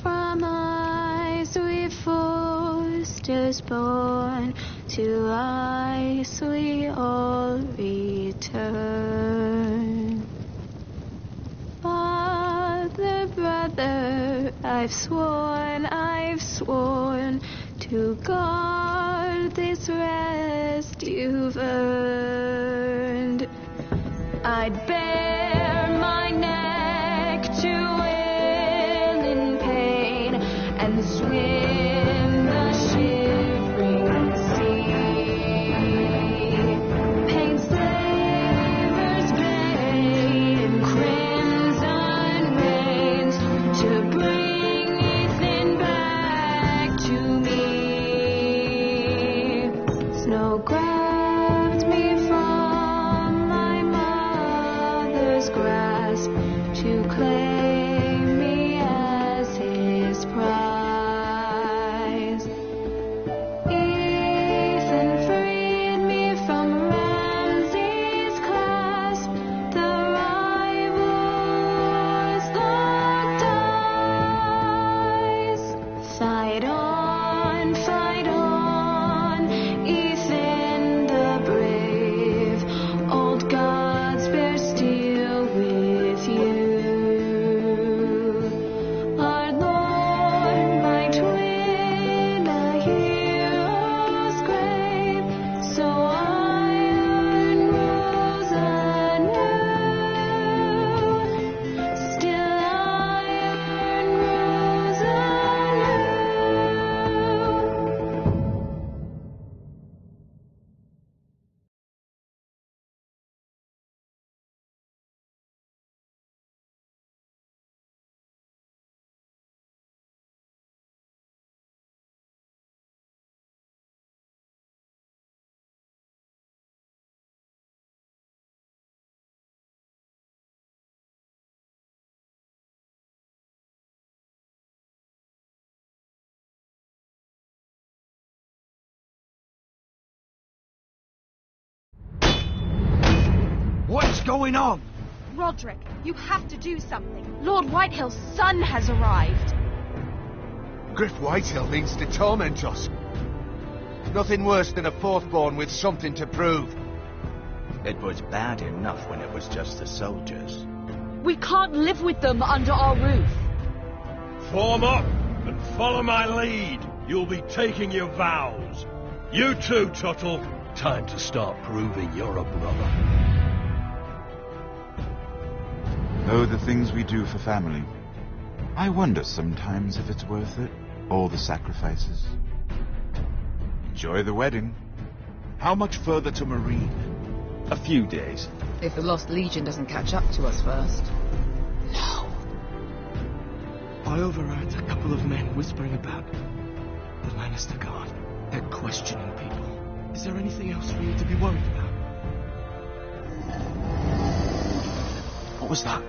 From ice we Forsters born, to ice we all return. Father, brother, I've sworn to guard this rest you've earned. I'd bare my neck to and swim the shivering sea. Paint slavers gray in crimson rains to bring Ethan back to me. Snow grabbed me from my mother's grasp to claim me as his prize. Ethan freed me from Ramsay's clasp. The going on? Roderick, you have to do something. Lord Whitehill's son has arrived. Griff Whitehill means to torment us. Nothing worse than a fourth-born with something to prove. It was bad enough when it was just the soldiers. We can't live with them under our roof. Form up and follow my lead. You'll be taking your vows. You too, Tuttle. Time to start proving you're a brother. Oh, the things we do for family. I wonder sometimes if it's worth it. All the sacrifices. Enjoy the wedding. How much further to Marine? A few days. If the Lost Legion doesn't catch up to us first. I overheard a couple of men whispering about the Lannister Guard. They're questioning people. Is there anything else we need to be worried about? What was that?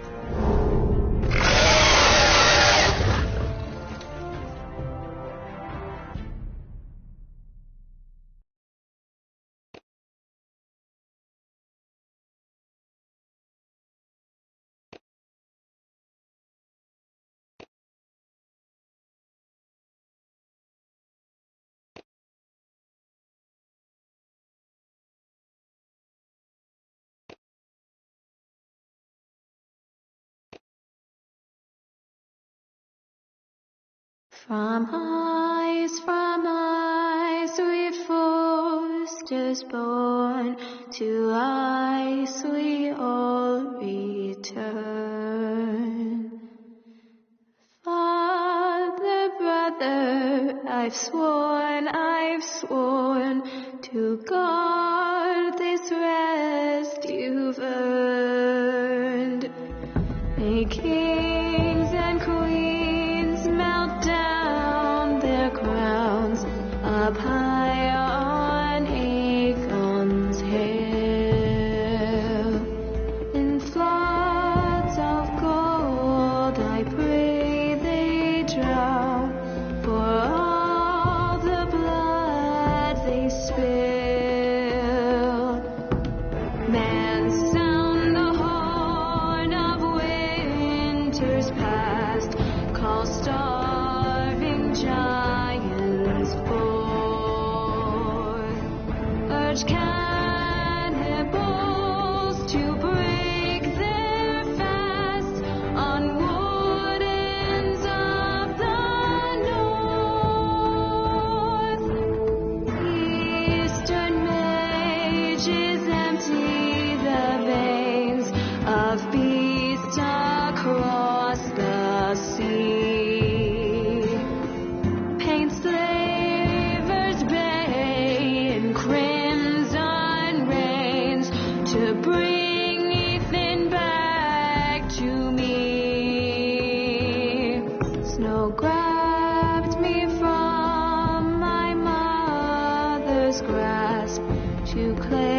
From ice we foresters born, to ice we all return. Father, brother, I've sworn to guard this rest you've earned. May kings and queens melt down their crowns up high on Aegon's hill. In floods of gold I pray they drown, for all the blood they spill. Man, sound the horn of winter's past, call starving giants forth, urge cannibals to break their fast on wardens of the north. Eastern mages empty the veins of beasts across the sea. Paint slavers bay in crimson rains to bring Ethan back to me. Snow grabbed me from my mother's grasp to claim